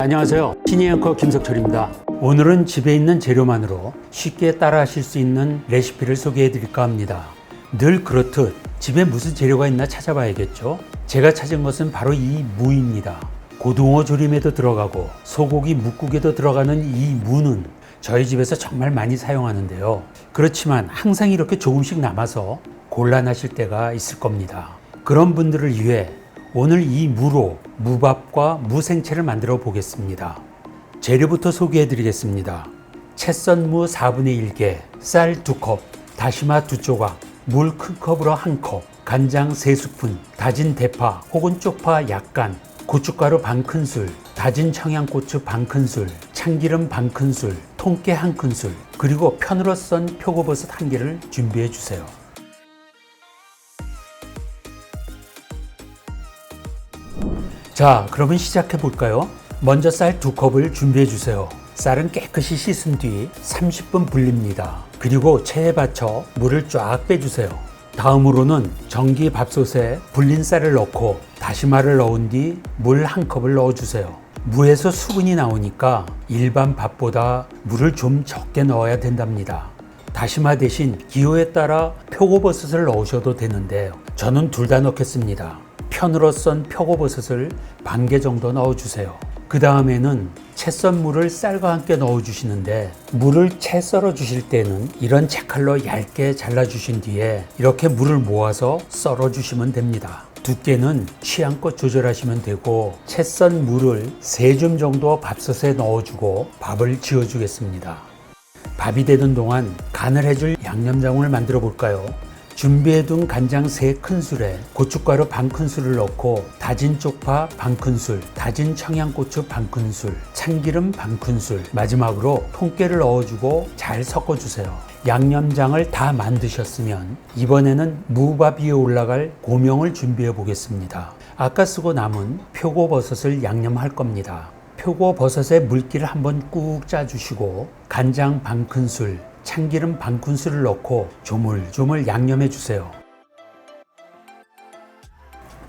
안녕하세요. 신의 앵커 김석철입니다. 오늘은 집에 있는 재료만으로 쉽게 따라 하실 수 있는 레시피를 소개해 드릴까 합니다. 늘 그렇듯 집에 무슨 재료가 있나 찾아봐야겠죠. 제가 찾은 것은 바로 이 무입니다. 고등어 조림에도 들어가고 소고기 뭇국에도 들어가는 이 무는 저희 집에서 정말 많이 사용하는데요. 그렇지만 항상 이렇게 조금씩 남아서 곤란하실 때가 있을 겁니다. 그런 분들을 위해 오늘 이 무로 무밥과 무생채를 만들어 보겠습니다. 재료부터 소개해 드리겠습니다. 채썬무 4분의 1개, 쌀 2컵, 다시마 2조각, 물 큰 컵으로 1컵, 간장 3스푼, 다진 대파 혹은 쪽파 약간, 고춧가루 반큰술, 다진 청양고추 반큰술, 참기름 반큰술, 통깨 1큰술, 그리고 편으로 썬 표고버섯 1개를 준비해 주세요. 자, 그러면 시작해 볼까요? 먼저 쌀 2컵을 준비해 주세요. 쌀은 깨끗이 씻은 뒤 30분 불립니다. 그리고 체에 받쳐 물을 쫙 빼주세요. 다음으로는 전기 밥솥에 불린 쌀을 넣고 다시마를 넣은 뒤 물 1컵을 넣어주세요. 무에서 수분이 나오니까 일반 밥보다 물을 좀 적게 넣어야 된답니다. 다시마 대신 기호에 따라 표고버섯을 넣으셔도 되는데 저는 둘 다 넣겠습니다. 편으로 썬 표고버섯을 반 개 정도 넣어주세요. 그 다음에는 채 썬 무를 쌀과 함께 넣어주시는데 물을 채 썰어 주실 때는 이런 채칼로 얇게 잘라주신 뒤에 이렇게 물을 모아서 썰어 주시면 됩니다. 두께는 취향껏 조절하시면 되고 채 썬 무를 3줌 정도 밥솥에 넣어주고 밥을 지어주겠습니다. 밥이 되는 동안 간을 해줄 양념장을 만들어 볼까요? 준비해둔 간장 3큰술에 고춧가루 반큰술을 넣고 다진 쪽파 반큰술, 다진 청양고추 반큰술, 참기름 반큰술, 마지막으로 통깨를 넣어주고 잘 섞어주세요. 양념장을 다 만드셨으면 이번에는 무밥 위에 올라갈 고명을 준비해 보겠습니다. 아까 쓰고 남은 표고버섯을 양념할 겁니다. 표고버섯에 물기를 한번 꾹 짜주시고 간장 반큰술, 참기름 반큰술을 넣고 조물조물 양념해 주세요.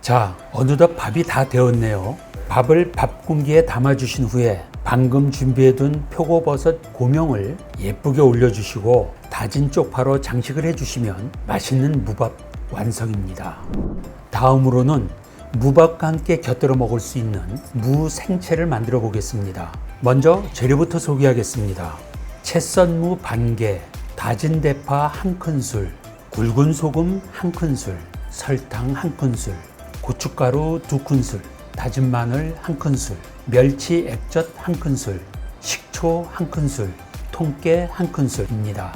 자, 어느덧 밥이 다 되었네요. 밥을 밥 공기에 담아 주신 후에 방금 준비해 둔 표고버섯 고명을 예쁘게 올려주시고 다진 쪽파로 장식을 해주시면 맛있는 무밥 완성입니다. 다음으로는 무밥과 함께 곁들여 먹을 수 있는 무생채를 만들어 보겠습니다. 먼저 재료부터 소개하겠습니다. 채 썬 무 반개, 다진 대파 1큰술, 굵은 소금 1큰술, 설탕 1큰술, 고춧가루 2큰술, 다진 마늘 1큰술, 멸치 액젓 1큰술, 식초 1큰술, 통깨 1큰술입니다.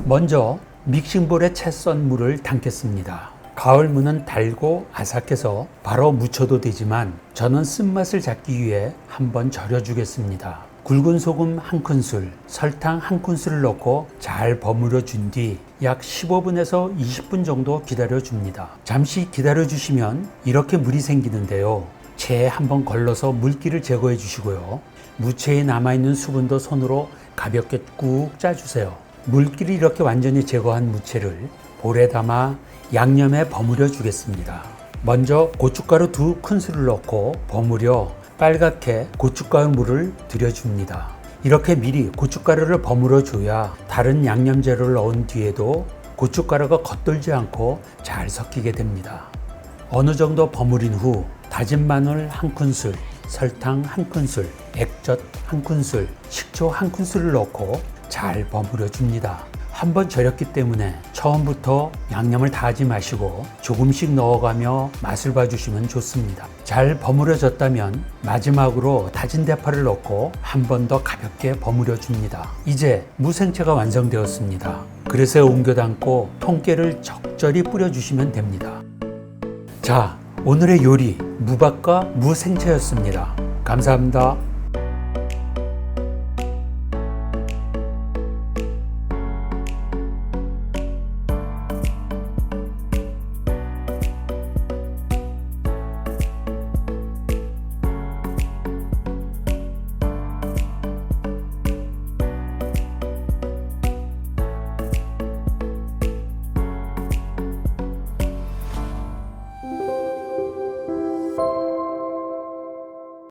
먼저 믹싱볼에 채 썬 무를 담겠습니다. 가을 무는 달고 아삭해서 바로 무쳐도 되지만 저는 쓴맛을 잡기 위해 한번 절여주겠습니다. 굵은 소금 1큰술, 설탕 1큰술을 넣고 잘 버무려 준 뒤 약 15분에서 20분 정도 기다려 줍니다. 잠시 기다려 주시면 이렇게 물이 생기는데요. 체에 한번 걸러서 물기를 제거해 주시고요. 무체에 남아있는 수분도 손으로 가볍게 꾹 짜주세요. 물기를 이렇게 완전히 제거한 무체를 볼에 담아 양념에 버무려 주겠습니다. 먼저 고춧가루 2큰술을 넣고 버무려 빨갛게 고춧가루 물을 들여줍니다. 이렇게 미리 고춧가루를 버무려 줘야 다른 양념 재료를 넣은 뒤에도 고춧가루가 겉돌지 않고 잘 섞이게 됩니다. 어느 정도 버무린 후 다진 마늘 1큰술, 설탕 1큰술, 액젓 1큰술, 식초 1큰술을 넣고 잘 버무려 줍니다. 한번 절였기 때문에 처음부터 양념을 다 하지 마시고 조금씩 넣어가며 맛을 봐주시면 좋습니다. 잘 버무려졌다면 마지막으로 다진 대파를 넣고 한 번 더 가볍게 버무려 줍니다. 이제 무생채가 완성되었습니다. 그릇에 옮겨 담고 통깨를 적절히 뿌려주시면 됩니다. 자, 오늘의 요리 무밥과 무생채였습니다. 감사합니다.